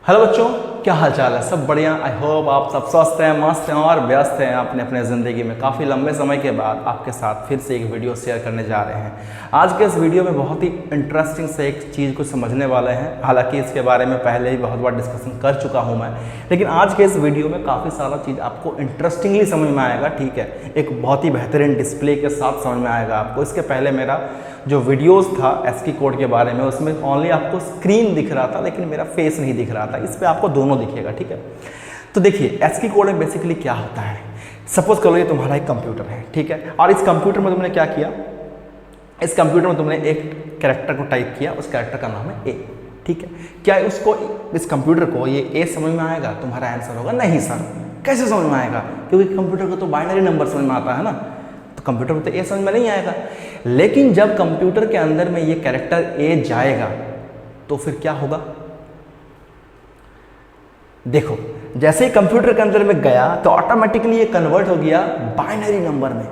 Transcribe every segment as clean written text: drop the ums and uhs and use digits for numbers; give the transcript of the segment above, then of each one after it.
Hello बच्चों, क्या हाल चाल है? सब बढ़िया। आई होप आप सब स्वस्थ हैं, मस्त हैं और व्यस्त हैं अपने अपने ज़िंदगी में। काफ़ी लंबे समय के बाद आपके साथ फिर से एक वीडियो शेयर करने जा रहे हैं। आज के इस वीडियो में बहुत ही इंटरेस्टिंग से एक चीज़ को समझने वाले हैं। हालांकि इसके बारे में पहले ही बहुत बार डिस्कशन कर चुका हूँ मैं, लेकिन आज के इस वीडियो में काफ़ी सारा चीज़ आपको इंटरेस्टिंगली समझ में आएगा। ठीक है, एक बहुत ही बेहतरीन डिस्प्ले के साथ समझ में आएगा आपको। इसके पहले मेरा जो वीडियोस था एस्की कोड के बारे में, उसमें ओनली आपको स्क्रीन दिख रहा था, लेकिन मेरा फेस नहीं दिख रहा था। इस पे आपको दोनों दिखेगा। ठीक है, तो देखिए एस्की कोड में बेसिकली क्या होता है। सपोज करो ये तुम्हारा एक कंप्यूटर है, ठीक है, और इस कंप्यूटर में तुमने क्या किया, इस कंप्यूटर में तुमने एक कैरेक्टर को टाइप किया, उस कैरेक्टर का नाम है ए। ठीक है, क्या उसको, इस कंप्यूटर को ये ए समझ में आएगा? तुम्हारा आंसर होगा नहीं सर। कैसे समझ में आएगा? क्योंकि कंप्यूटर को तो बाइनरी नंबर समझ में आता है ना, तो कंप्यूटर में तो ए समझ में नहीं आएगा। लेकिन जब कंप्यूटर के अंदर में ये कैरेक्टर ए जाएगा तो फिर क्या होगा? देखो, जैसे ही कंप्यूटर के अंदर में गया तो ऑटोमेटिकली ये कन्वर्ट हो गया बाइनरी नंबर में,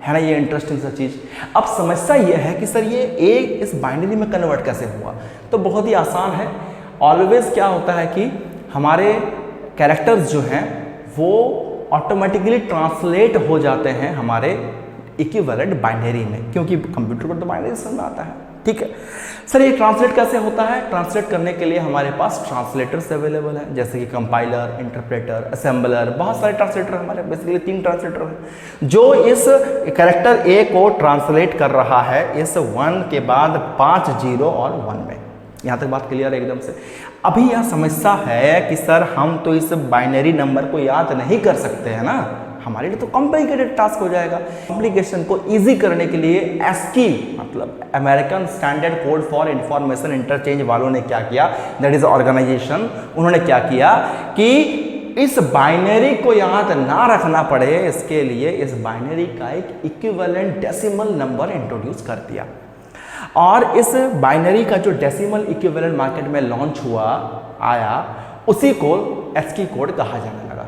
है ना। ये इंटरेस्टिंग सा चीज। अब समस्या ये है कि सर ये ए इस बाइनरी में कन्वर्ट कैसे हुआ? तो बहुत ही आसान है। ऑलवेज क्या होता है कि हमारे कैरेक्टर्स जो हैं वो ऑटोमेटिकली ट्रांसलेट हो जाते हैं हमारे इक्विवेलेंट बाइनरी में, क्योंकि कंप्यूटर पर तो बाइनरी समझ में आता है। ठीक है सर, ये ट्रांसलेट कैसे होता है? ट्रांसलेट करने के लिए हमारे पास ट्रांसलेटर्स अवेलेबल हैं, जैसे कि कंपाइलर, इंटरप्रेटर, असेंबलर। बहुत सारे ट्रांसलेटर हमारे, बेसिकली 3 ट्रांसलेटर हैं जो इस कैरेक्टर ए को ट्रांसलेट कर रहा है इस 1 के बाद 5 0 और 1 में। यहाँ तक बात क्लियर है एकदम से। अभी यह समस्या है कि सर हम तो इस बाइनरी नंबर को याद नहीं कर सकते हैं ना, हमारे लिए तो कॉम्प्लिकेटेड टास्क हो जाएगा। कॉम्प्लिकेशन को इजी करने के लिए एस्की, मतलब American standard code for information interchange वालों ने क्या किया, दैट इज ऑर्गेनाइजेशन, उन्होंने क्या किया कि इस बाइनरी को याद ना रखना पड़े, इसके लिए इस बाइनरी का एक इक्विवेलेंट डेसिमल नंबर इंट्रोड्यूस कर दिया। और इस बाइनरी का जो डेसिमल इक्विवेलेंट मार्केट में लॉन्च हुआ, आया, उसी को एस्की कोड कहा जाने लगा।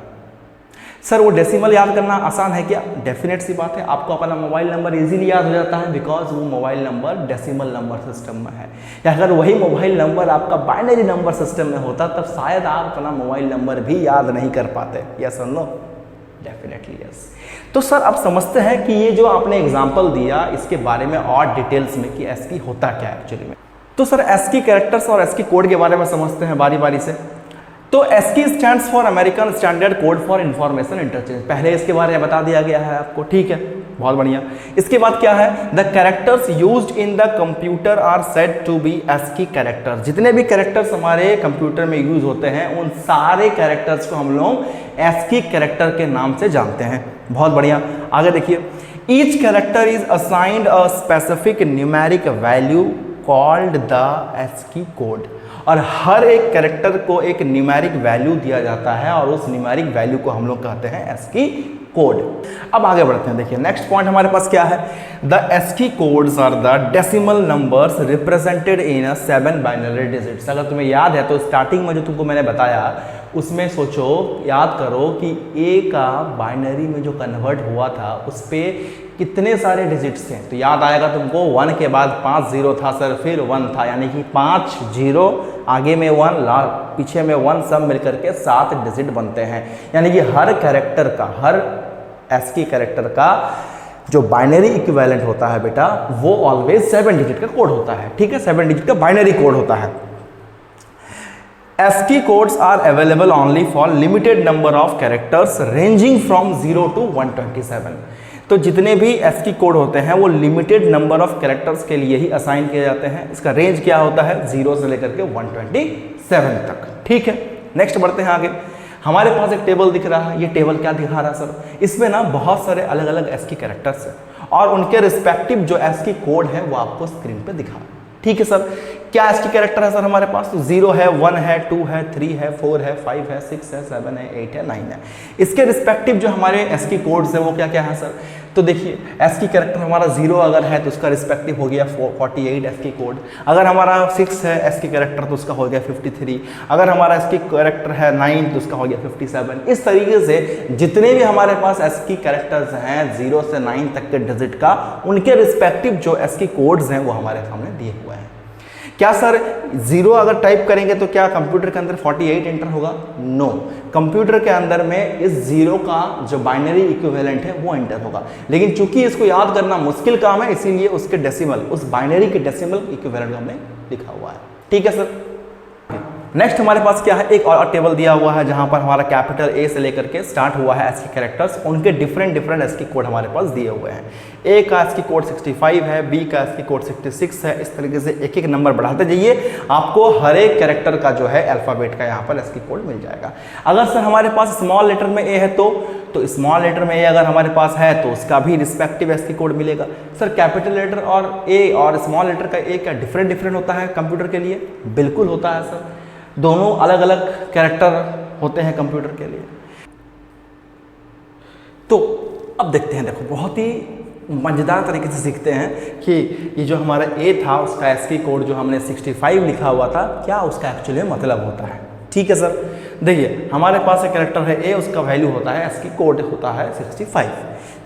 सर वो डेसिमल याद करना आसान है क्या? डेफिनेट सी बात है, आपको अपना मोबाइल नंबर इजीली याद हो जाता है, बिकॉज वो mobile number decimal number system में है। या अगर वही मोबाइल नंबर आपका बाइनरी नंबर सिस्टम में होता तब शायद आप अपना मोबाइल नंबर भी याद नहीं कर पाते। यस और नो? Definitely yes. तो सर अब समझते हैं कि ये जो आपने एग्जाम्पल दिया इसके बारे में और डिटेल्स में कि एस्की होता क्या है एक्चुअली में। तो सर एस्की कैरेक्टर्स और एस्की कोड के बारे में समझते हैं बारी बारी से। तो ASCII stands for American standard code for information interchange. पहले इसके बारे में बता दिया गया है आपको, ठीक है, बहुत बढ़िया। इसके बाद क्या है? The characters used in the computer are said to be ASCII characters. जितने भी कैरेक्टर्स हमारे कंप्यूटर में यूज होते हैं उन सारे कैरेक्टर्स को हम लोग एस्की कैरेक्टर के नाम से जानते हैं। बहुत बढ़िया, आगे देखिए। Each character is assigned a specific numeric value called the ASCII code. और हर एक कैरेक्टर को एक न्यूमेरिक वैल्यू दिया जाता है और उस न्यूमेरिक वैल्यू को हम लोग कहते हैं एस्की कोड। अब आगे बढ़ते हैं। देखिए नेक्स्ट पॉइंट हमारे पास क्या है? The ASCII codes are the decimal numbers represented in a 7 binary digits. अगर तुम्हें याद है तो स्टार्टिंग में जो तुमको मैंने बताया उसमें सोचो, याद करो कि ए का बाइनरी में जो कन्वर्ट हुआ था उस पर कितने सारे डिजिट्स थे। तो याद आएगा तुमको 1 के बाद 5 0 था सर, फिर 1 था, यानी कि 5 0, आगे में 1, पीछे में 1, सब मिलकर के 7 डिजिट बनते हैं। यानी कि हर कैरेक्टर का, हर एस्की कैरेक्टर का जो बाइनरी इक्विवेलेंट होता है बेटा, वो ऑलवेज 7 डिजिट का कोड होता है। ठीक है, 7 डिजिट का बाइनरी कोड होता है। ASCII codes are available only for limited number of characters ranging from 0 to 127। तो जितने भी ASCII कोड होते हैं वो लिमिटेड नंबर ऑफ कैरेक्टर्स के लिए ही असाइन किए जाते हैं। इसका रेंज क्या होता है? 0 से लेकर के 127 तक। ठीक है, नेक्स्ट बढ़ते हैं आगे। हमारे पास एक टेबल दिख रहा है। ये टेबल क्या दिखा रहा है सर? इसमें ना बहुत सारे अलग अलग ASCII कैरेक्टर्स हैं और उनके रिस्पेक्टिव जो ASCII कोड है वो आपको स्क्रीन पे दिखा रहा है। ठीक है सर, क्या ASCII कैरेक्टर है सर हमारे पास? तो 0 है, 1 है, 2 है, 3 है, 4 है, 5 है, 6 है, 7 है, 8 है, 9 है। इसके रिस्पेक्टिव जो हमारे ASCII कोड्स है वो क्या क्या है सर? तो देखिए ASCII कैरेक्टर हमारा 0 अगर है तो उसका रिस्पेक्टिव हो गया 48 ASCII कोड। अगर हमारा 6 है ASCII कैरेक्टर तो उसका हो गया 53। अगर हमारा ASCII कैरेक्टर है 9 तो उसका हो गया 57। इस तरीके से जितने भी हमारे पास ASCII कैरेक्टर्स हैं 0 से 9 तक के डिजिट का, उनके रिस्पेक्टिव जो ASCII कोड्स हैं वो हमारे सामने दिए हुए हैं। क्या सर 0 अगर टाइप करेंगे तो क्या कंप्यूटर के अंदर 48 एंटर होगा? नो, कंप्यूटर के अंदर में इस 0 का जो बाइनरी इक्विवेलेंट है वो एंटर होगा, लेकिन चूंकि इसको याद करना मुश्किल काम है इसीलिए उसके डेसिमल, उस बाइनरी के डेसिमल इक्विवेलेंट हमने लिखा हुआ है। ठीक है सर। नेक्स्ट हमारे पास क्या है, एक और टेबल दिया हुआ है जहां पर हमारा कैपिटल ए से लेकर के स्टार्ट हुआ है ASCII कैरेक्टर्स, उनके डिफरेंट ASCII कोड हमारे पास दिए हुए हैं। ए का ASCII कोड 65 है, बी का ASCII कोड 66 है। इस तरीके से एक एक नंबर बढ़ाते जाइए, आपको हर एक कैरेक्टर का जो है अल्फाबेट का यहाँ पर ASCII कोड मिल जाएगा। अगर सर हमारे पास स्मॉल लेटर में ए है तो स्मॉल लेटर में ए अगर हमारे पास है तो उसका भी रिस्पेक्टिव ASCII कोड मिलेगा। सर कैपिटल लेटर और ए और स्मॉल लेटर का ए क्या डिफरेंट होता है कंप्यूटर के लिए? बिल्कुल होता है सर, दोनों अलग अलग कैरेक्टर होते हैं कंप्यूटर के लिए। तो अब देखते हैं, देखो बहुत ही मज़ेदार तरीके से सीखते हैं कि ये जो हमारा ए था उसका ASCII कोड जो हमने 65 लिखा हुआ था क्या उसका एक्चुअली मतलब होता है। ठीक है सर, देखिए हमारे पास एक कैरेक्टर है ए, उसका वैल्यू होता है ASCII कोड होता है 65।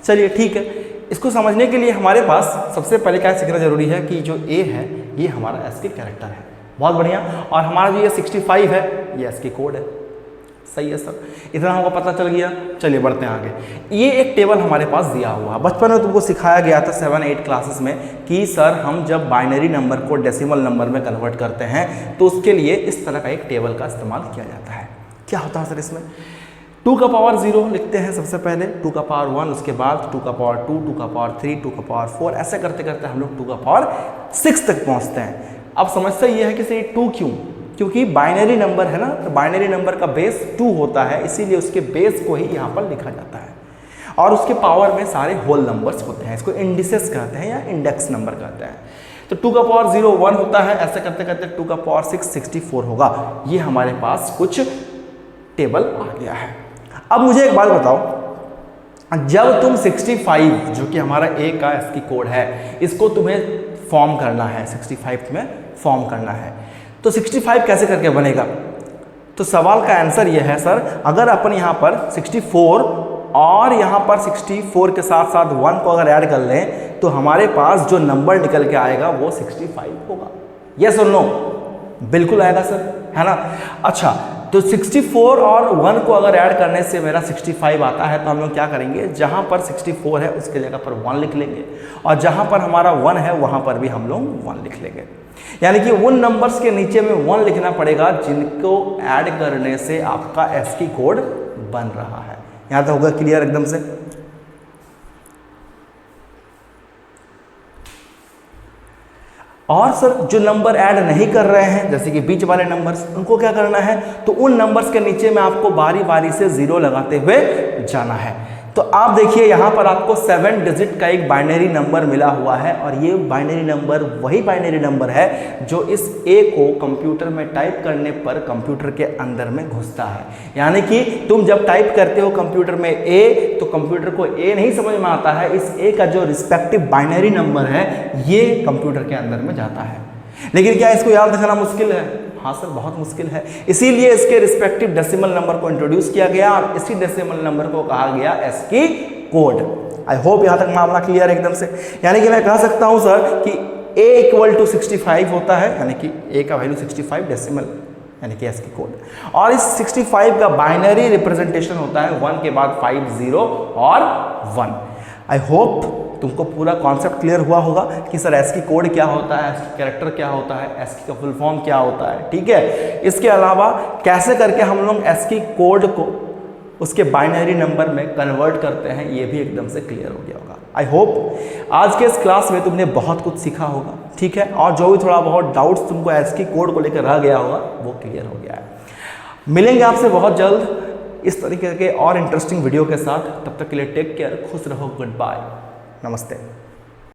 चलिए ठीक है, इसको समझने के लिए हमारे पास सबसे पहले क्या सीखना जरूरी है कि जो ए है ये हमारा ASCII कैरेक्टर है। बहुत बढ़िया। और हमारा जो ये 65 है ये ASCII कोड है। सही है सर, इतना हमको पता चल गया। चलिए बढ़ते हैं आगे। ये एक टेबल हमारे पास दिया हुआ है, बचपन में तुमको सिखाया गया था 7-8 क्लासेस में कि सर हम जब बाइनरी नंबर को डेसिमल नंबर में कन्वर्ट करते हैं तो उसके लिए इस तरह का एक टेबल का इस्तेमाल किया जाता है। क्या होता है सर इसमें? 2 का पावर 0 लिखते हैं सबसे पहले, 2 का पावर 1, उसके बाद 2 का पावर 2, 2 का पावर 3, 2 का पावर 4, ऐसे करते करते हम लोग 2 का पावर 6 तक पहुँचते हैं। अब समस्या ये है कि सर 2 क्यों? क्योंकि बाइनरी नंबर है ना, तो बाइनरी नंबर का बेस 2 होता है, इसीलिए उसके बेस को ही यहाँ पर लिखा जाता है। और उसके पावर में सारे होल नंबर्स होते हैं, इसको इंडिसेस कहते हैं या इंडेक्स नंबर कहते हैं। तो 2 का पावर 0 1 होता है, ऐसे करते करते 2 का पावर 6 64 होगा। ये हमारे पास कुछ टेबल आ गया है। अब मुझे एक बात बताओ, जब तुम 65 जो कि हमारा ए का ASCII कोड है इसको तुम्हें फॉर्म करना है, 65 में फॉर्म करना है, तो 65 कैसे करके बनेगा? तो सवाल का आंसर यह है सर, अगर अपन यहाँ पर 64 और यहाँ पर 64 के साथ साथ 1 को अगर ऐड कर लें तो हमारे पास जो नंबर निकल के आएगा वो 65 होगा। यस और नो? बिल्कुल आएगा सर, है ना। अच्छा, तो 64 और 1 को अगर ऐड करने से मेरा 65 आता है तो हम लोग क्या करेंगे, जहाँ पर 64 है उसके जगह पर 1 लिख लेंगे और जहाँ पर हमारा 1 है वहाँ पर भी हम लोग 1 लिख लेंगे। यानी कि उन नंबर्स के नीचे में 1 लिखना पड़ेगा जिनको ऐड करने से आपका ASCII कोड बन रहा है। यहाँ तो होगा क्लियर एकदम से? और सर जो नंबर ऐड नहीं कर रहे हैं जैसे कि बीच वाले नंबर्स, उनको क्या करना है, तो उन नंबर्स के नीचे में आपको बारी बारी से 0 लगाते हुए जाना है। तो आप देखिए यहाँ पर आपको 7 डिजिट का एक बाइनरी नंबर मिला हुआ है और ये बाइनरी नंबर वही बाइनरी नंबर है जो इस ए को कंप्यूटर में टाइप करने पर कंप्यूटर के अंदर में घुसता है। यानी कि तुम जब टाइप करते हो कंप्यूटर में ए तो कंप्यूटर को ए नहीं समझ में आता है, इस ए का जो रिस्पेक्टिव बाइनरी नंबर है ये कंप्यूटर के अंदर में जाता है। लेकिन क्या इसको याद रखना मुश्किल है? हाँ सर, बहुत मुश्किल है। इसीलिए इसके रिस्पेक्टिव डेसिमल नंबर को इंट्रोड्यूस किया गया और इसी डेसिमल नंबर को कहा गया ASCII कोड। आई होप यहाँ तक मामला क्लियर है एकदम से। यानी कि मैं कह सकता हूँ सर कि a इक्वल टू 65 होता है, यानी कि a का वैल्यू 65 डेसिमल यानी कि ASCII कोड, और इस 65 का बाइनरी रिप्रेजेंटेशन होता है 1 के बाद 5 0 और 1। आई होप तुमको पूरा कॉन्सेप्ट क्लियर हुआ होगा कि सर ASCII कोड क्या होता है, ASCII कैरेक्टर क्या होता है, ASCII का फुल फॉर्म क्या होता है। ठीक है, इसके अलावा कैसे करके हम लोग ASCII कोड को उसके बाइनरी नंबर में कन्वर्ट करते हैं ये भी एकदम से क्लियर हो गया होगा। आई होप आज के इस क्लास में तुमने बहुत कुछ सीखा होगा। ठीक है, और जो भी थोड़ा बहुत डाउट्स तुमको ASCII कोड को लेकर रह गया होगा वो क्लियर हो गया है। मिलेंगे आपसे बहुत जल्द इस तरीके के और इंटरेस्टिंग वीडियो के साथ। तब तक के लिए टेक केयर, खुश रहो, गुड बाय, नमस्ते।